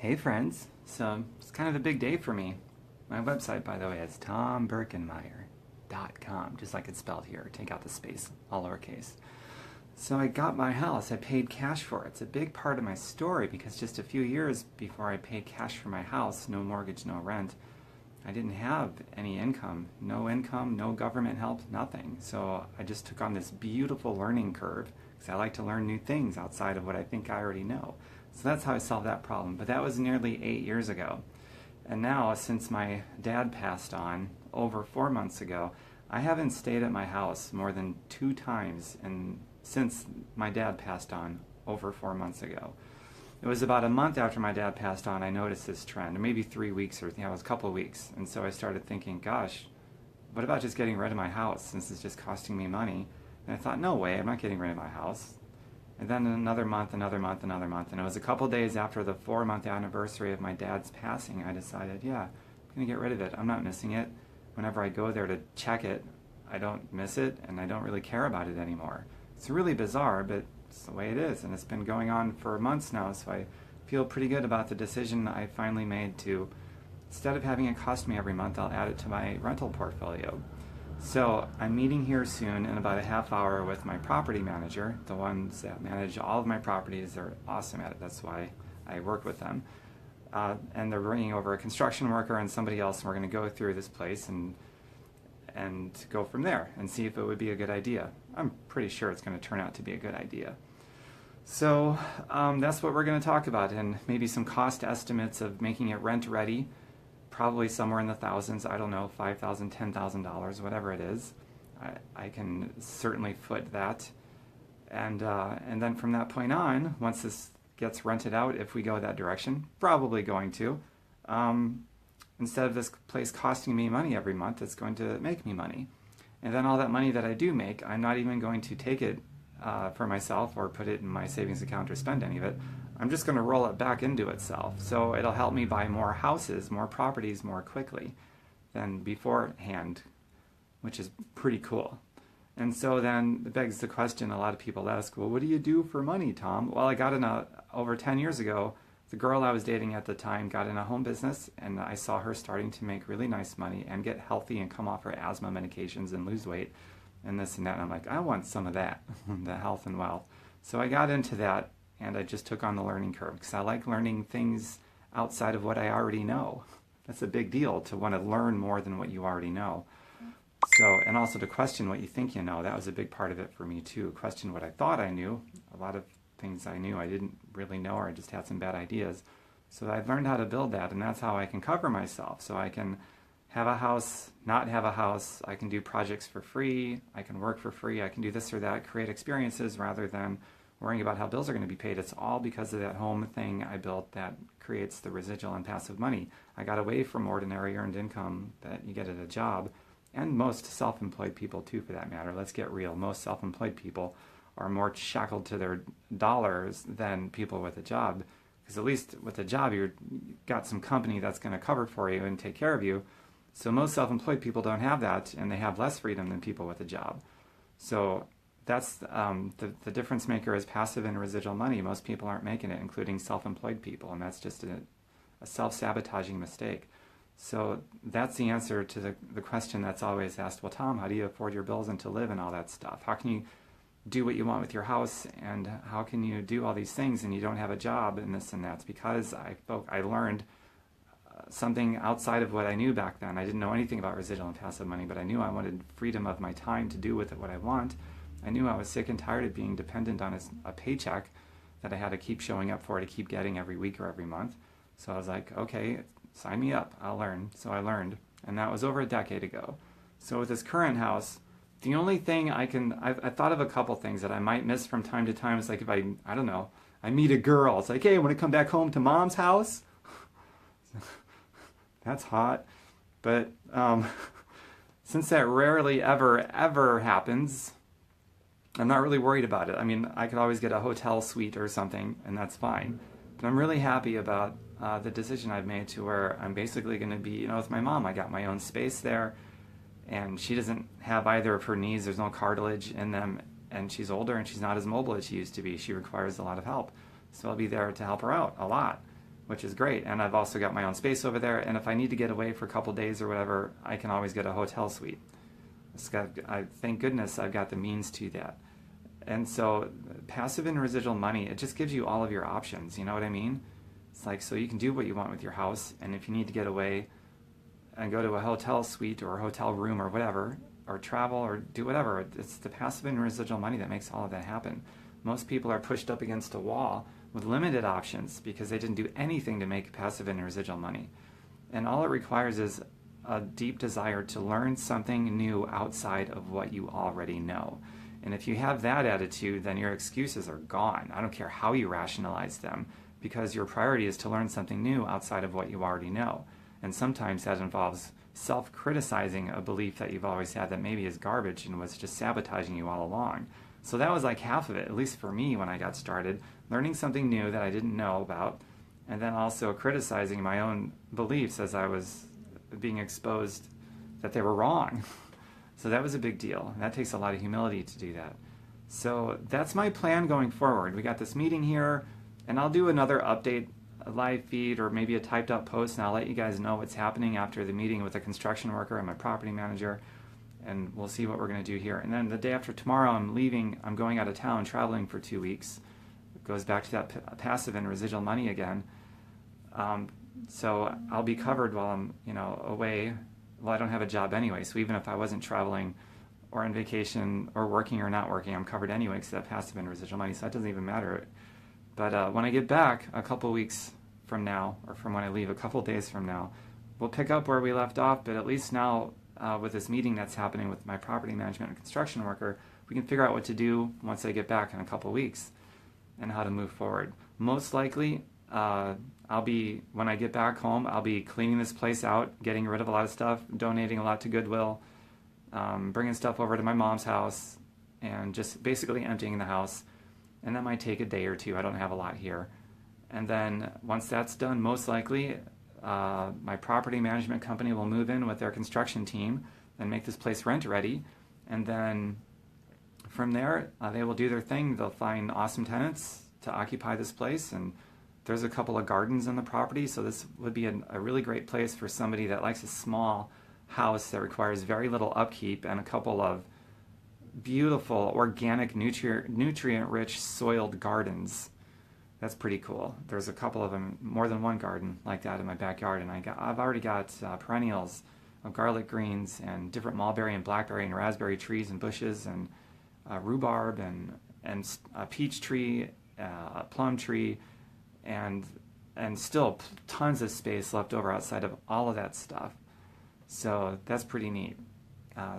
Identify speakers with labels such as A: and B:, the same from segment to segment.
A: Hey friends, so it's kind of a big day for me. My website, by the way, is tombirkenmeyer.com, just like it's spelled here. Take out the space, all lowercase. So I got my house. I paid cash for it. It's a big part of my story because just a few years before I paid cash for my house, no mortgage, no rent, I didn't have any income, no government help, nothing. So I just took on this beautiful learning curve because I like to learn new things outside of what I think I already know. So that's how I solved that problem. But that was nearly 8 years ago. And now, since my dad passed on over 4 months ago, I haven't stayed at my house more than 2 times since my dad passed on over 4 months ago. It was about a month after my dad passed on I noticed this trend, or maybe 3 weeks, or it was a couple of weeks. And so I started thinking, gosh, what about just getting rid of my house since it's just costing me money? And I thought, no way, I'm not getting rid of my house. And then another month, another month, another month. And it was a couple days after the 4 month anniversary of my dad's passing, I decided, yeah, I'm going to get rid of it. I'm not missing it. Whenever I go there to check it, I don't miss it, and I don't really care about it anymore. It's really bizarre, but it's the way it is. And it's been going on for months now, so I feel pretty good about the decision I finally made to, instead of having it cost me every month, I'll add it to my rental portfolio. So I'm meeting here soon in about a half hour with my property manager, the ones that manage all of my properties. They're awesome at it. That's why I work with them. And they're bringing over a construction worker and somebody else, and we're going to go through this place and go from there and see if it would be a good idea. I'm pretty sure it's going to turn out to be a good idea. So that's what we're going to talk about, and maybe some cost estimates of making it rent ready. Probably somewhere in the thousands, I don't know, $5,000, $10,000, whatever it is. I can certainly foot that. And then from that point on, once this gets rented out, if we go that direction, probably going to, instead of this place costing me money every month, it's going to make me money. And then all that money that I do make, I'm not even going to take it for myself or put it in my savings account or spend any of it. I'm just going to roll it back into itself. So it'll help me buy more houses, more properties more quickly than beforehand, which is pretty cool. And so then it begs the question a lot of people ask, well, what do you do for money, Tom? Well, I got over 10 years ago, the girl I was dating at the time got in a home business, and I saw her starting to make really nice money and get healthy and come off her asthma medications and lose weight and this and that. And I'm like, I want some of that, the health and wealth. So I got into that. And I just took on the learning curve because I like learning things outside of what I already know. That's a big deal, to want to learn more than what you already know. So, and also to question what you think you know. That was a big part of it for me too. Question what I thought I knew. A lot of things I knew I didn't really know, or I just had some bad ideas. So I've learned how to build that, and that's how I can cover myself. So I can have a house, not have a house. I can do projects for free. I can work for free. I can do this or that, create experiences rather than worrying about how bills are going to be paid. It's all because of that home thing I built that creates the residual and passive money. I got away from ordinary earned income that you get at a job, and most self-employed people too, for that matter. Let's get real. Most self-employed people are more shackled to their dollars than people with a job, because at least with a job you've got some company that's going to cover for you and take care of you. So most self-employed people don't have that, and they have less freedom than people with a job. So that's the difference maker is passive and residual money. Most people aren't making it, including self-employed people, and that's just a self-sabotaging mistake. So that's the answer to the question that's always asked, well, Tom, how do you afford your bills and to live and all that stuff? How can you do what you want with your house, and how can you do all these things and you don't have a job and this and that? It's because I learned something outside of what I knew back then. I didn't know anything about residual and passive money, but I knew I wanted freedom of my time to do with it what I want. I knew I was sick and tired of being dependent on a paycheck that I had to keep showing up for, to keep getting every week or every month. So I was like, okay, sign me up, I'll learn. So I learned, and that was over a decade ago. So with this current house, the only thing I thought of a couple things that I might miss from time to time. Is like if I don't know, I meet a girl, it's like, hey, want to come back home to mom's house? That's hot. But since that rarely ever happens, I'm not really worried about it. I mean, I could always get a hotel suite or something, and that's fine. But I'm really happy about the decision I've made, to where I'm basically going to be, with my mom. I got my own space there, and she doesn't have either of her knees. There's no cartilage in them, and she's older, and she's not as mobile as she used to be. She requires a lot of help. So I'll be there to help her out a lot, which is great. And I've also got my own space over there. And if I need to get away for a couple days or whatever, I can always get a hotel suite. Thank goodness I've got the means to that. And so passive and residual money, it just gives you all of your options. You know what I mean? It's like, so you can do what you want with your house. And if you need to get away and go to a hotel suite or a hotel room or whatever, or travel or do whatever, it's the passive and residual money that makes all of that happen. Most people are pushed up against a wall with limited options because they didn't do anything to make passive and residual money. And all it requires is a deep desire to learn something new outside of what you already know. And if you have that attitude, then your excuses are gone. I don't care how you rationalize them, because your priority is to learn something new outside of what you already know. And sometimes that involves self-criticizing a belief that you've always had that maybe is garbage and was just sabotaging you all along. So that was like half of it, at least for me when I got started, learning something new that I didn't know about, and then also criticizing my own beliefs as I was being exposed that they were wrong. So that was a big deal. And that takes a lot of humility to do that. So that's my plan going forward. We got this meeting here, and I'll do another update, a live feed, or maybe a typed up post, and I'll let you guys know what's happening after the meeting with the construction worker and my property manager, and we'll see what we're going to do here. And then the day after tomorrow, I'm going out of town, traveling for 2 weeks. It goes back to that passive and residual money again. So I'll be covered while I'm, away. Well, I don't have a job anyway, so even if I wasn't traveling or on vacation or working or not working, I'm covered anyway because of that passive and residual money, so that doesn't even matter. But when I get back a couple weeks from now, or from when I leave a couple days from now, we'll pick up where we left off. But at least now, with this meeting that's happening with my property management and construction worker, we can figure out what to do once I get back in a couple weeks and how to move forward. Most likely, when I get back home, I'll be cleaning this place out, getting rid of a lot of stuff, donating a lot to Goodwill, bringing stuff over to my mom's house, and just basically emptying the house. And that might take a day or two. I don't have a lot here. And then once that's done, most likely my property management company will move in with their construction team and make this place rent ready. And then from there, they will do their thing. They'll find awesome tenants to occupy this place. And there's a couple of gardens on the property, so this would be a really great place for somebody that likes a small house that requires very little upkeep and a couple of beautiful, organic, nutrient-rich soiled gardens. That's pretty cool. There's a couple of them, more than one garden like that in my backyard, and I've already got perennials of garlic greens and different mulberry and blackberry and raspberry trees and bushes and rhubarb and a peach tree, a plum tree, and still tons of space left over outside of all of that stuff. So that's pretty neat.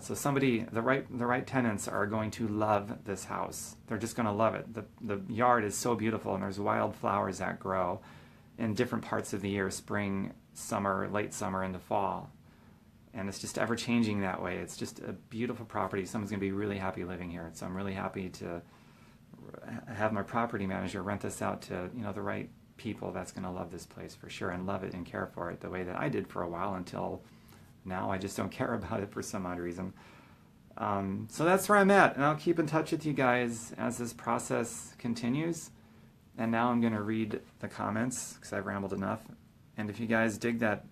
A: So the right tenants are going to love this house. They're just going to love it. The yard is so beautiful, and there's wild flowers that grow in different parts of the year: spring, summer, late summer, into fall. And it's just ever changing that way. It's just a beautiful property. Someone's going to be really happy living here. So I'm really happy to have my property manager rent this out to the right people that's going to love this place for sure, and love it and care for it the way that I did for a while, until now I just don't care about it for some odd reason. So that's where I'm at, and I'll keep in touch with you guys as this process continues. And now I'm going to read the comments because I've rambled enough. And if you guys dig that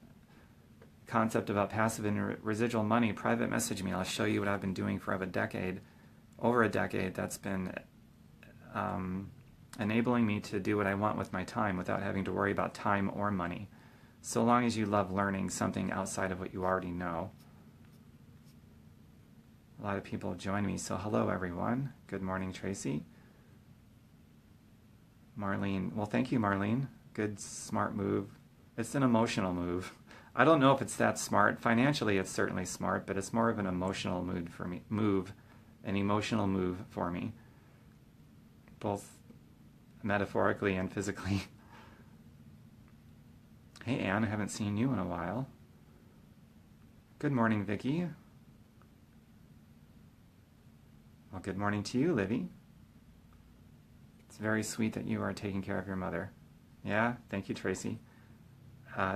A: concept about passive and residual money, private message me. I'll show you what I've been doing for over a decade. That's been enabling me to do what I want with my time without having to worry about time or money, so long as you love learning something outside of what you already know. A lot of people have joined me, so hello everyone. Good morning, Tracy. Marlene, well, thank you, Marlene. Good, smart move. It's an emotional move. I don't know if it's that smart. Financially, it's certainly smart, but it's more of an emotional an emotional move for me, both metaphorically and physically. Hey, Anne, I haven't seen you in a while. Good morning, Vicky. Well, good morning to you, Livy. It's very sweet that you are taking care of your mother. Yeah, thank you, Tracy.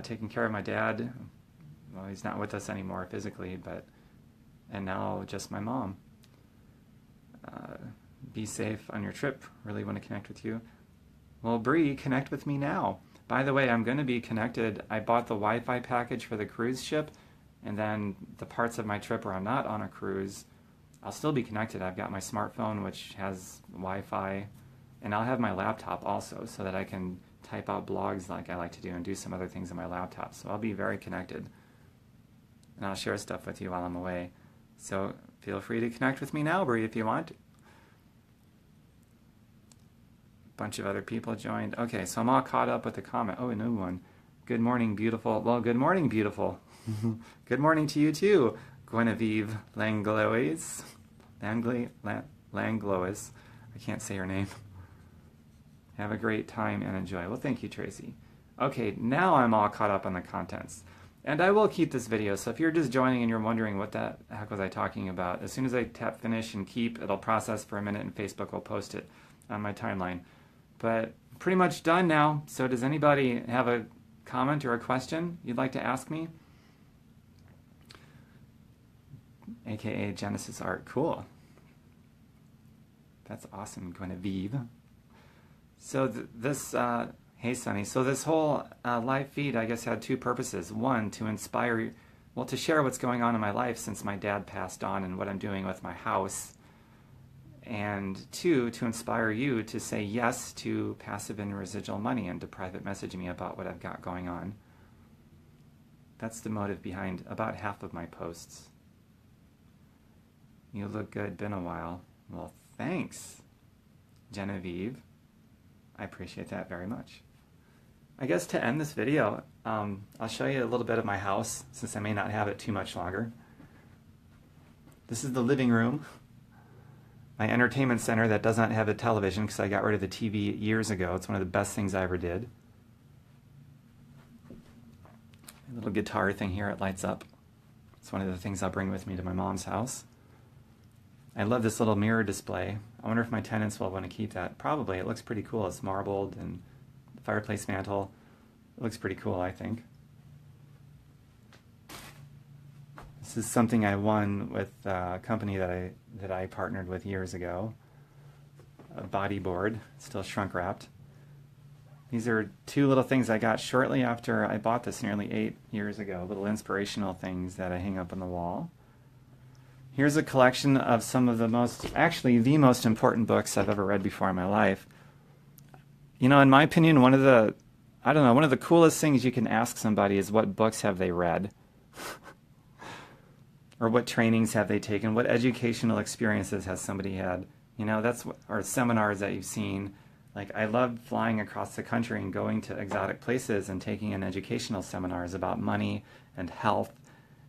A: Taking care of my dad. Well, he's not with us anymore physically, and now just my mom. Be safe on your trip. Really want to connect with you. Well, Bree, connect with me now. By the way, I'm going to be connected. I bought the Wi-Fi package for the cruise ship, and then the parts of my trip where I'm not on a cruise, I'll still be connected. I've got my smartphone, which has Wi-Fi, and I'll have my laptop also, so that I can type out blogs like I like to do and do some other things on my laptop. So I'll be very connected, and I'll share stuff with you while I'm away. So feel free to connect with me now, Bree, if you want. Bunch of other people joined. Okay, so I'm all caught up with the comment. Oh, a new one. Good morning, beautiful. Well, good morning, beautiful. Good morning to you too, Guinevere Langlois. Langlois. I can't say her name. Have a great time and enjoy. Well, thank you, Tracy. Okay, now I'm all caught up on the contents. And I will keep this video, so if you're just joining and you're wondering what the heck was I talking about, as soon as I tap finish and keep, it'll process for a minute and Facebook will post it on my timeline. But pretty much done now, so does anybody have a comment or a question you'd like to ask me? AKA Genesis Art. Cool. That's awesome, Guinevere. So hey Sunny, so this whole live feed I guess had two purposes. One, to inspire, well, to share what's going on in my life since my dad passed on and what I'm doing with my house. And two, to inspire you to say yes to passive and residual money and to private message me about what I've got going on. That's the motive behind about half of my posts. You look good, been a while. Well, thanks, Genevieve. I appreciate that very much. I guess to end this video, I'll show you a little bit of my house, since I may not have it too much longer. This is the living room, my entertainment center that does not have a television because I got rid of the TV years ago. It's one of the best things I ever did. A little guitar thing here, it lights up. It's one of the things I'll bring with me to my mom's house. I love this little mirror display. I wonder if my tenants will want to keep that. Probably. It looks pretty cool. It's marbled and fireplace mantle. It looks pretty cool, I think. This is something I won with a company that I partnered with years ago. A body board, still shrunk wrapped. These are two little things I got shortly after I bought this nearly 8 years ago. Little inspirational things that I hang up on the wall. Here's a collection of some of the actually the most important books I've ever read before in my life. You know, in my opinion, one of the coolest things you can ask somebody is what books have they read? Or what trainings have they taken? What educational experiences has somebody had? You know, or seminars that you've seen. Like, I love flying across the country and going to exotic places and taking in educational seminars about money and health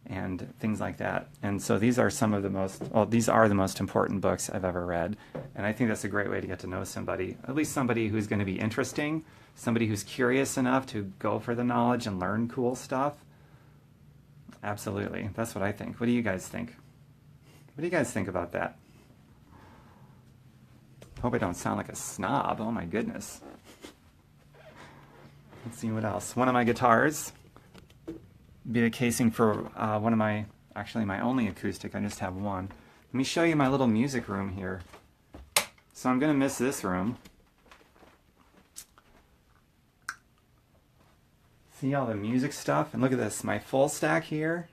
A: and things like that. And so these are these are the most important books I've ever read. And I think that's a great way to get to know somebody, at least somebody who's going to be interesting, somebody who's curious enough to go for the knowledge and learn cool stuff. Absolutely. That's what I think. What do you guys think? What do you guys think about that? Hope I don't sound like a snob. Oh my goodness. Let's see what else. One of my guitars. Be the casing for one of my, actually my only acoustic. I just have one. Let me show you my little music room here. So I'm going to miss this room. See all the music stuff? And look at this, my full stack here.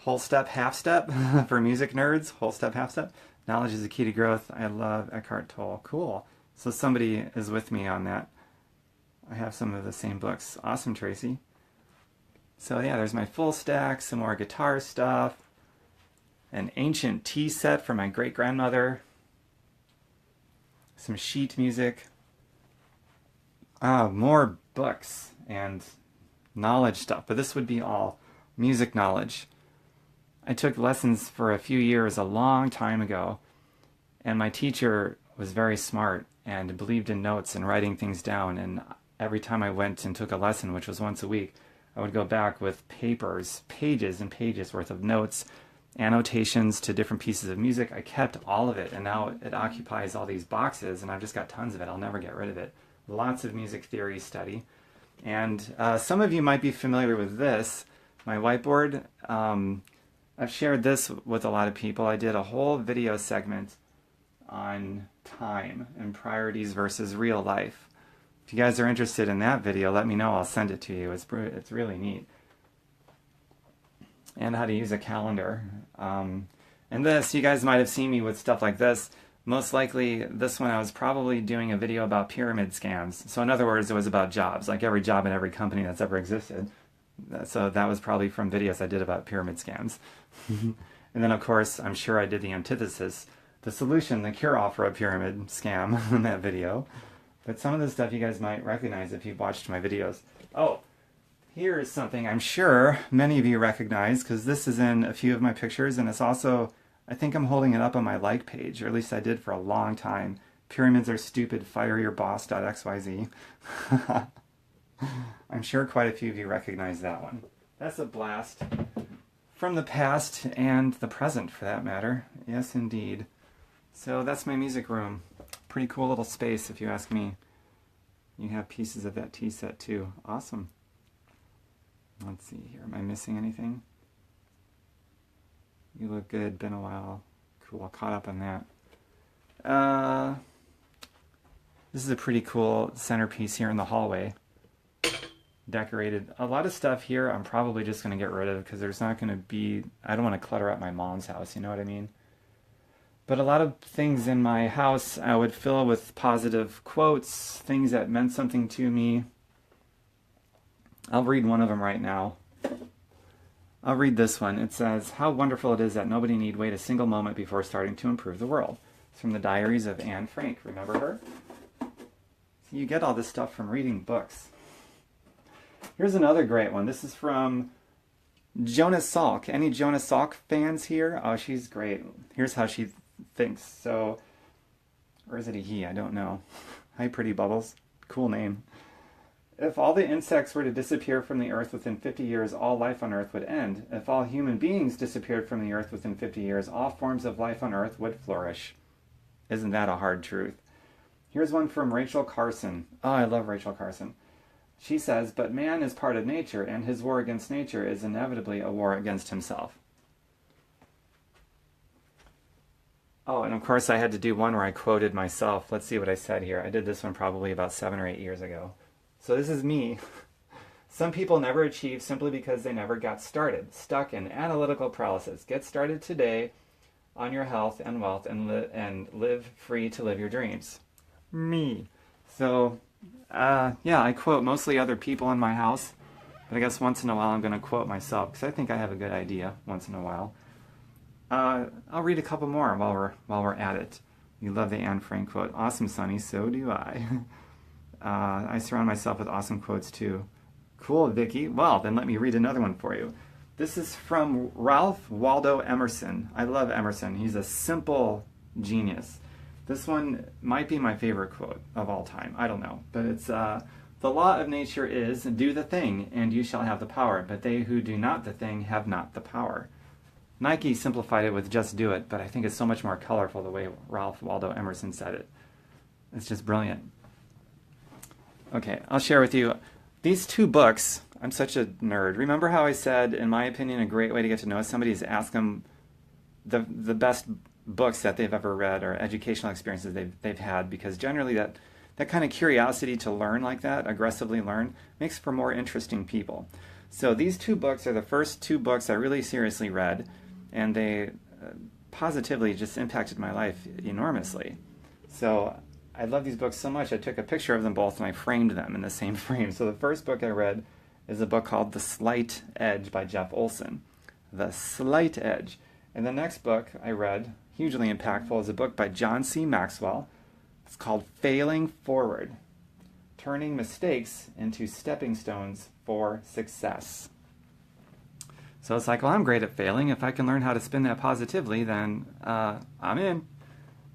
A: Whole step, half step for music nerds. Whole step, half step. Knowledge is the key to growth. I love Eckhart Tolle. Cool. So somebody is with me on that. I have some of the same books. Awesome, Tracy. So yeah, there's my full stack, some more guitar stuff, an ancient tea set from my great-grandmother, some sheet music, more books and knowledge stuff, but this would be all music knowledge. I took lessons for a few years a long time ago, and my teacher was very smart and believed in notes and writing things down, and every time I went and took a lesson, which was once a week, I would go back with papers, pages and pages worth of notes, annotations to different pieces of music. I kept all of it, and now it occupies all these boxes, and I've just got tons of it. I'll never get rid of it. Lots of music theory study. And some of you might be familiar with this, my whiteboard. I've shared this with a lot of people. I did a whole video segment on time and priorities versus real life a If you guys are interested in that video, let me know. I'll send it to you. It's really neat. And how to use a calendar. And this, you guys might have seen me with stuff like this. Most likely, this one I was probably doing a video about pyramid scams. So in other words, it was about jobs, like every job in every company that's ever existed. So that was probably from videos I did about pyramid scams. And then, of course, I'm sure I did the antithesis, the solution, the cure-all for a pyramid scam in that video. But some of the stuff you guys might recognize if you've watched my videos. Oh, here is something I'm sure many of you recognize, because this is in a few of my pictures, and it's also, I think I'm holding it up on my like page, or at least I did for a long time. Pyramids are stupid, fireyyourboss.xyz. I'm sure quite a few of you recognize that one. That's a blast from the past and the present, for that matter. Yes, indeed. So that's my music room. Pretty cool little space, if you ask me. You have pieces of that tea set, too. Awesome. Let's see here. Am I missing anything? You look good. Been a while. Cool. Caught up on that. This is a pretty cool centerpiece here in the hallway. Decorated. A lot of stuff here I'm probably just going to get rid of because there's not going to be... I don't want to clutter up my mom's house, you know what I mean? But a lot of things in my house I would fill with positive quotes, things that meant something to me. I'll read one of them right now. I'll read this one. It says, "How wonderful it is that nobody need wait a single moment before starting to improve the world." It's from the Diaries of Anne Frank. Remember her? So you get all this stuff from reading books. Here's another great one. This is from Jonas Salk. Any Jonas Salk fans here? Oh, she's great. Here's how she thinks. So, or is it a he? I don't know. Hi, Pretty Bubbles. Cool name. "If all the insects were to disappear from the earth within 50 years, all life on earth would end. If all human beings disappeared from the earth within 50 years, all forms of life on earth would flourish." Isn't that a hard truth? Here's one from Rachel Carson. Oh, I love Rachel Carson. She says, "But man is part of nature, and his war against nature is inevitably a war against himself." Oh, and of course I had to do one where I quoted myself. Let's see what I said here. I did this one probably about 7 or 8 years ago. So this is me. "Some people never achieve simply because they never got started, stuck in analytical paralysis. Get started today on your health and wealth and live free to live your dreams." Me. So, yeah, I quote mostly other people in my house, but I guess once in a while I'm going to quote myself because I think I have a good idea once in a while. I'll read a couple more while we're at it. You love the Anne Frank quote. "Awesome, Sonny. So do I." I surround myself with awesome quotes too. Cool, Vicky. Well, then let me read another one for you. This is from Ralph Waldo Emerson. I love Emerson. He's a simple genius. This one might be my favorite quote of all time. I don't know. But it's, "The law of nature is, do the thing, and you shall have the power. But they who do not the thing have not the power." Nike simplified it with "just do it," but I think it's so much more colorful the way Ralph Waldo Emerson said it. It's just brilliant. Okay, I'll share with you these 2 books. I'm such a nerd. Remember how I said, in my opinion, a great way to get to know somebody is ask them the best books that they've ever read or educational experiences they've had, because generally that kind of curiosity to learn like that, aggressively learn, makes for more interesting people. So these 2 books are the first 2 books I really seriously read, and they positively just impacted my life enormously. So I love these books so much, I took a picture of them both and I framed them in the same frame. So the first book I read is a book called The Slight Edge by Jeff Olson. The Slight Edge. And the next book I read, hugely impactful, is a book by John C. Maxwell. It's called Failing Forward, Turning Mistakes into Stepping Stones for Success. So it's like, well, I'm great at failing. If I can learn how to spin that positively, then I'm in.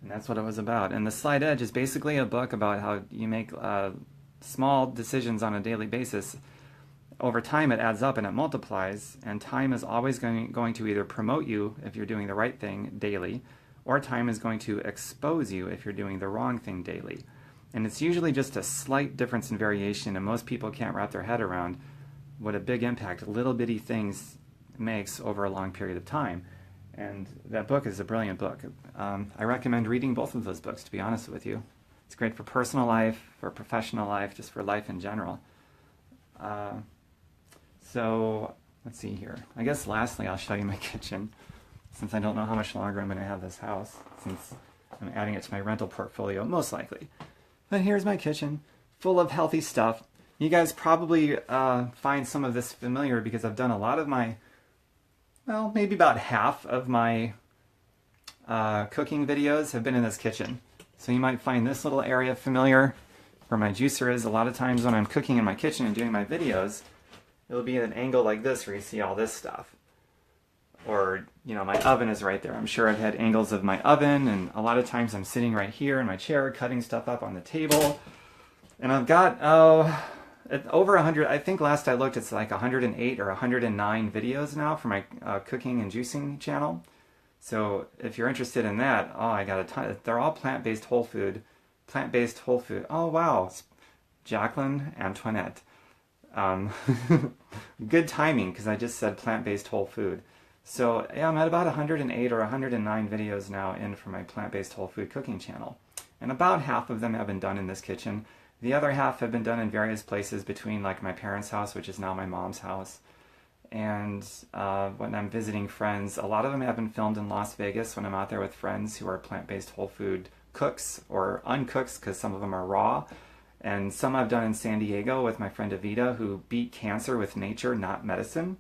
A: And that's what it was about. And The Slight Edge is basically a book about how you make small decisions on a daily basis. Over time, it adds up and it multiplies. And time is always going to either promote you if you're doing the right thing daily, or time is going to expose you if you're doing the wrong thing daily. And it's usually just a slight difference in variation, and most people can't wrap their head around what a big impact little bitty things makes over a long period of time. And that book is a brilliant book. I recommend reading both of those books, to be honest with you. It's great for personal life, for professional life, just for life in general. So let's see here. I guess lastly, I'll show you my kitchen, since I don't know how much longer I'm going to have this house, since I'm adding it to my rental portfolio, most likely. But here's my kitchen, full of healthy stuff. You guys probably find some of this familiar because I've done a lot of my, well, maybe about half of my cooking videos have been in this kitchen. So you might find this little area familiar where my juicer is. A lot of times when I'm cooking in my kitchen and doing my videos, it'll be at an angle like this where you see all this stuff. Or, you know, my oven is right there. I'm sure I've had angles of my oven, and a lot of times I'm sitting right here in my chair cutting stuff up on the table. And I've got, over 100, I think last I looked it's like 108 or 109 videos now for my cooking and juicing channel. So if you're interested in that, oh, I got a ton. They're all plant-based whole food. Plant-based whole food. Oh, wow. Jacqueline Antoinette. Good timing, because I just said plant-based whole food. So yeah, I'm at about 108 or 109 videos now in for my plant-based whole food cooking channel. And about half of them have been done in this kitchen. The other half have been done in various places between like my parents' house, which is now my mom's house, and when I'm visiting friends. A lot of them have been filmed in Las Vegas when I'm out there with friends who are plant-based whole food cooks or uncooks, because some of them are raw. And some I've done in San Diego with my friend Avita, who beat cancer with nature, not medicine.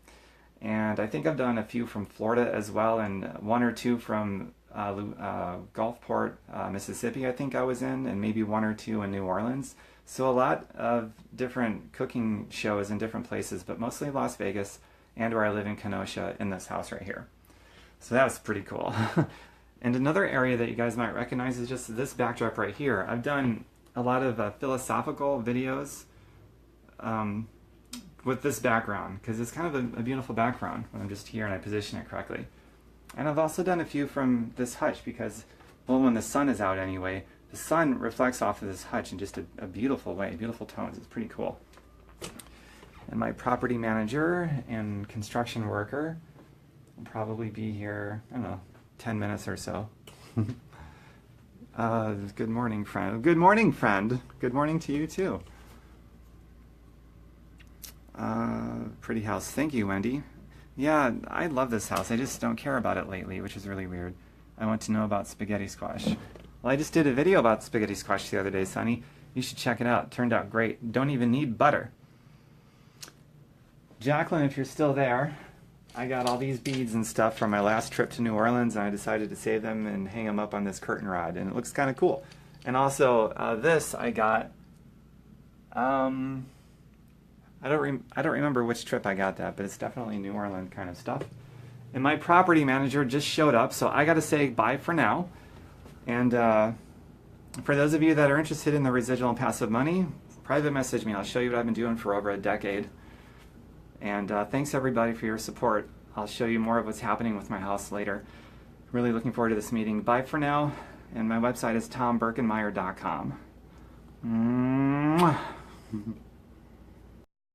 A: And I think I've done a few from Florida as well, and one or two from Gulfport, Mississippi, I think I was in, and maybe one or two in New Orleans. So a lot of different cooking shows in different places, but mostly Las Vegas and where I live in Kenosha in this house right here. So that was pretty cool. And another area that you guys might recognize is just this backdrop right here. I've done a lot of philosophical videos with this background, because it's kind of a beautiful background when I'm just here and I position it correctly. And I've also done a few from this hutch because, well, when the sun is out anyway, the sun reflects off of this hutch in just a beautiful way, beautiful tones. It's pretty cool. And my property manager and construction worker will probably be here, I don't know, 10 minutes or so. Good morning, friend. Good morning, friend. Good morning to you, too. Pretty house. Thank you, Wendy. Yeah, I love this house. I just don't care about it lately, which is really weird. I want to know about spaghetti squash. Well, I just did a video about spaghetti squash the other day, Sonny. You should check it out. It turned out great. Don't even need butter. Jacqueline, if you're still there, I got all these beads and stuff from my last trip to New Orleans, and I decided to save them and hang them up on this curtain rod, and it looks kind of cool. And also, this I got, I don't remember which trip I got that, but it's definitely New Orleans kind of stuff. And my property manager just showed up, so I got to say bye for now. And for those of you that are interested in the residual and passive money, private message me. I'll show you what I've been doing for over a decade. And thanks everybody for your support. I'll show you more of what's happening with my house later. Really looking forward to this meeting. Bye for now. And my website is tombirkenmeyer.com.